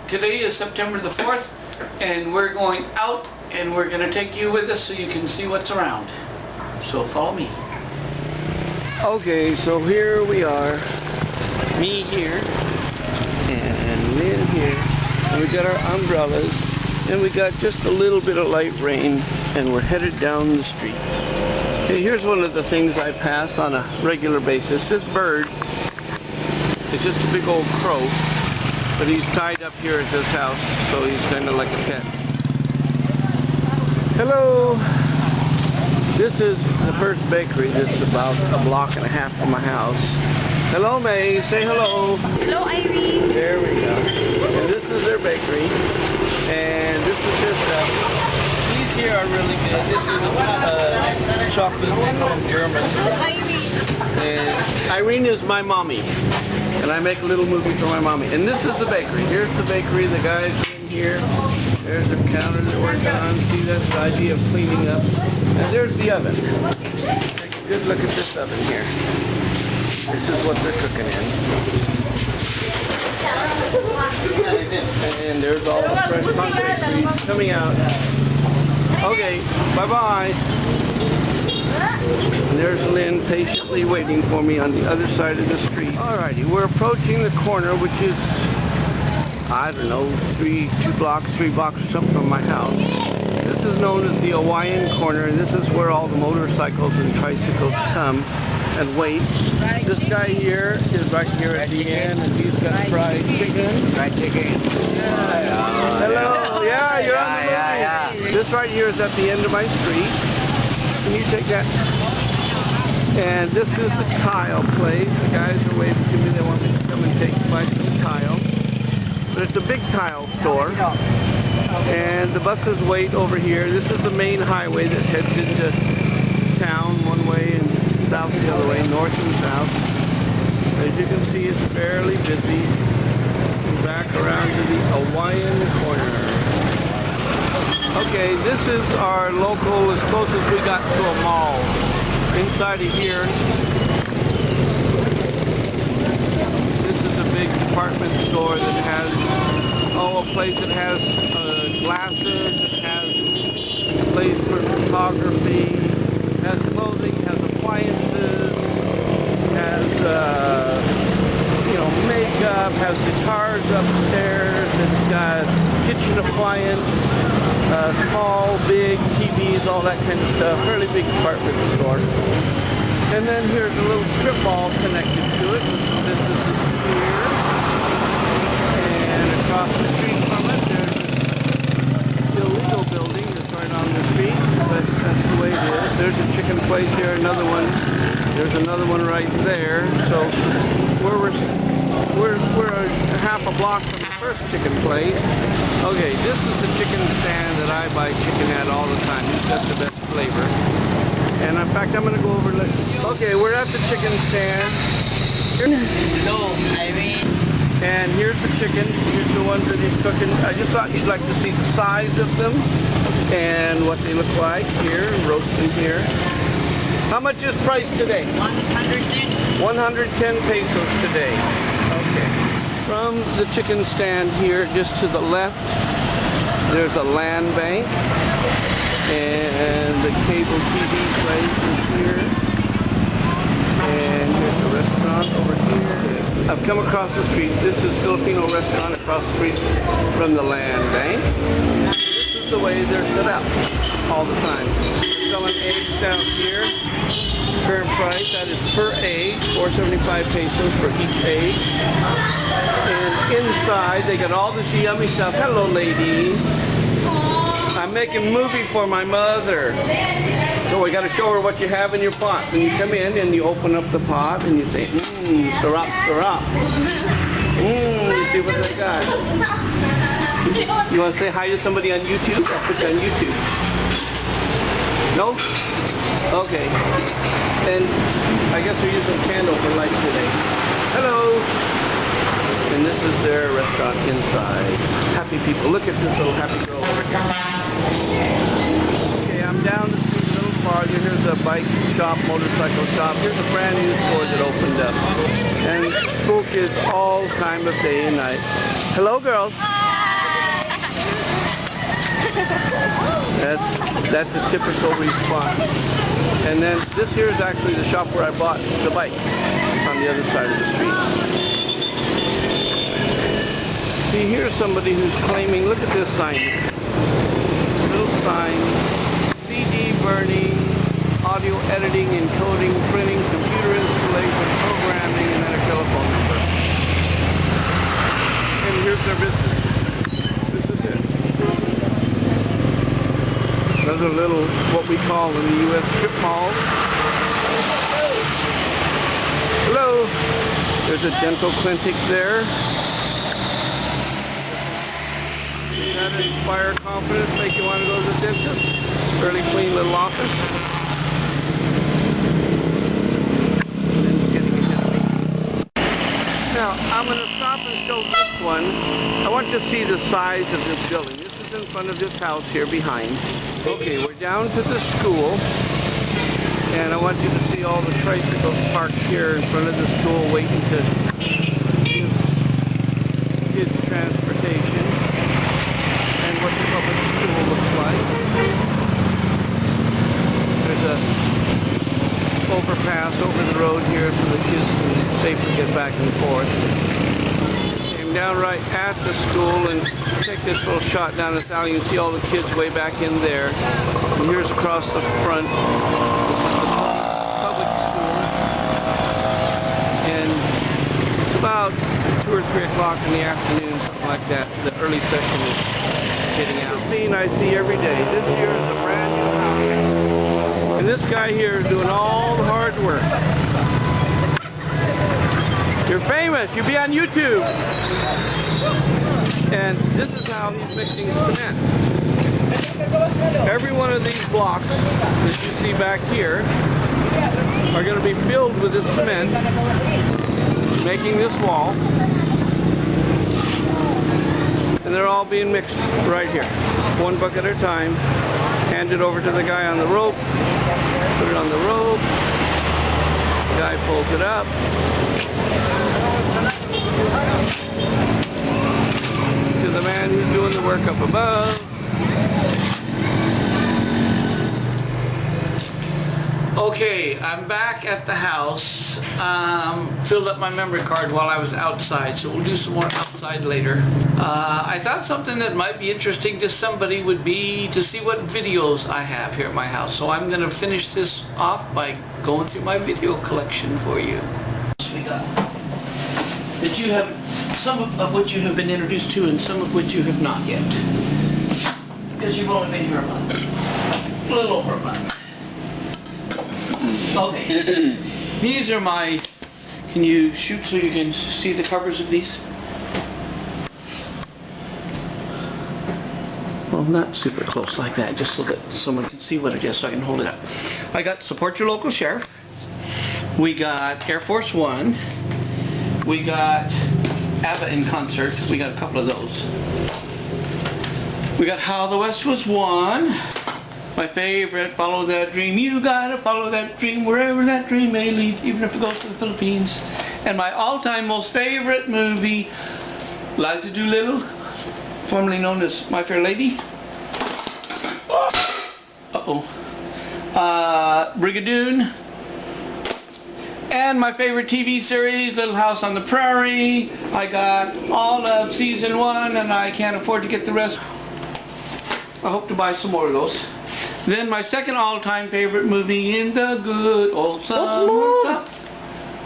Today is September the 4th, and we're going out, and we're going to take you with us so you can see what's around. So follow me. Okay, so here we are. Me here, and Lynn here. And we got our umbrellas, and we got just a little bit of light rain, and we're headed down the street. Okay, here's one of the things I pass on a regular basis. This bird is just a big old crow, but he's tied up here at this house, so he's kind of like a pet. Hello! This is the first bakery that's about a block and a half from my house. Hello, May. Say hello. Hello, Irene. There we go. And this is their bakery. And this is their stuff. These here are really good. This is a chocolate from Germany. Hello, Irene. And Irene is my mommy. And I make a little movie for my mommy. And this is the bakery. Here's the bakery. The guys are in here. There's the counter that we're on. See, that's the idea of cleaning up. And there's the oven. Take a good look at this oven here. This is what they're cooking in. And there's all the fresh concrete trees coming out. Okay, bye-bye. And there's Lynn patiently waiting for me on the other side of the street. Alrighty, we're approaching the corner, which is, I don't know, 3 blocks or something from my house. This is known as the Hawaiian Corner, and this is where all the motorcycles and tricycles come and wait. This guy here is right here at the end, and he's got fried chicken. Fried chicken. Hello. Yeah, you're on the movie. This right here is at the end of my street. Can you take that? And this is the tile place. The guys are waving to me. They want me to come and buy some tile. But it's a big tile store. And the buses wait over here. This is the main highway that heads into town one way and south the other way, north and south. As you can see, it's fairly busy. And back around to the Hawaiian Corner. Okay, this is our local, as close as we got to a mall. Inside of here, this is a big department store that has, a place that has glasses, it has a place for photography, has clothing, has appliances, has, makeup, has guitars upstairs, it's got kitchen appliance, small, big TVs, all that kind of stuff. Fairly big department store. And then here's a little strip mall connected to it. This is here. And across the street from it, there's the illegal building that's right on the street, but that's the way it is. There's a chicken place here, another one. There's another one right there. So we're a half a block from the first chicken place. Okay, this is the chicken stand that I buy chicken at all the time. It's got the best flavor. And in fact, I'm going to go over. Okay, we're at the chicken stand. Hello, Irene. And here's the chicken. Here's the ones that he's cooking. I just thought you'd like to see the size of them and what they look like here, roasting here. How much is price today? 110. 110 pesos today. Okay. From the chicken stand here, just to the left, there's a land bank, and the cable TV place is here, and here's a restaurant over here. I've come across the street. This is Filipino restaurant across the street from the land bank. This is the way they're set up all the time. They're selling eggs out here. Current price, that is per egg, 475 pesos for each egg. And inside, they got all this yummy stuff. Hello, ladies. I'm making a movie for my mother. So we got to show her what you have in your pot. When you come in and you open up the pot and you say, sarap, sarap. You see what they got. You want to say hi to somebody on YouTube? I'll put you on YouTube. No? Okay. And I guess we're using candle for light today. Hello! And this is their restaurant inside. Happy people. Look at this little happy girl. Okay, I'm down the street a little farther. Here's a bike shop, motorcycle shop. Here's a brand new store that opened up. And cool kids all time of day and night. Hello, girls. That's a typical response. And then this here is actually the shop where I bought the bike on the other side of the street. See, here's somebody who's claiming, look at this sign. Little sign, CD burning, audio editing, encoding, printing, computer installation, programming, and then a telephone number. And here's their business. This is it. Another little, what we call in the U.S. strip mall. Hello. There's a dental clinic there. Does that inspire confidence, make you want to go to the dentist? Fairly clean little office. Now, I'm going to stop and show this one. I want you to see the size of this building. This is in front of this house here behind. Okay, we're down to the school. And I want you to see all the tricycles parked here in front of the school waiting to give kids transportation. And what the public school looks like. There's a overpass over the road here so the kids can safely get back and forth. Came down right at the school and take this little shot down this alley. You can see all the kids way back in there. And here's across the front. This is the public school. And it's about 2 or 3 o'clock in the afternoon, something like that. The early session is getting out. The scene I see every day. This here is a brand new house. And this guy here is doing all the hard work. You're famous. You'll be on YouTube. And this is how he's mixing cement. Every one of these blocks that you see back here are going to be filled with this cement, making this wall. And they're all being mixed right here. One bucket at a time. Hand it over to the guy on the rope. Put it on the rope. The guy pulls it up. To the man who's doing the work up above. Okay, I'm back at the house. Filled up my memory card while I was outside, so we'll do some more outside later. I thought something that might be interesting to somebody would be to see what videos I have here at my house. So I'm going to finish this off by going through my video collection for you. We got that you have, some of which you have been introduced to and some of which you have not yet. Because you've only been here a month. A little over a month. Okay. These are my, can you shoot so you can see the covers of these? Well, not super close like that, just so that someone can see what it is so I can hold it up. I got Support Your Local Sheriff. We got Air Force One. We got ABBA in Concert. We got a couple of those. We got How the West Was Won. My favorite, Follow That Dream. You gotta follow that dream wherever that dream may lead, even if it goes to the Philippines. And my all-time most favorite movie, Liza Doolittle, formerly known as My Fair Lady. Brigadoon. And my favorite TV series, Little House on the Prairie. I got all of season 1 and I can't afford to get the rest. I hope to buy some more of those. Then my second all-time favorite movie, In the Good Old Summertime.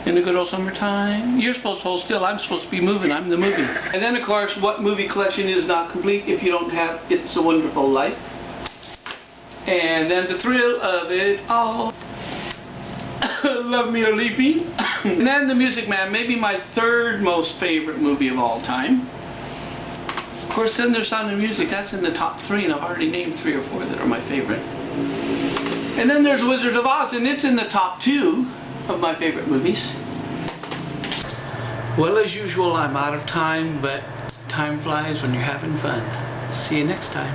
In the Good Old Summertime. You're supposed to hold still. I'm supposed to be moving. I'm the movie. And then, of course, what movie collection is not complete if you don't have It's a Wonderful Life? And then The Thrill of It All. Love Me or Leave Me. And then The Music Man, maybe my third most favorite movie of all time. Of course, then there's Sound of Music. That's in the top 3, and I've already named 3 or 4 that are my favorite. And then there's Wizard of Oz, and it's in the top 2 of my favorite movies. Well, as usual, I'm out of time, but time flies when you're having fun. See you next time.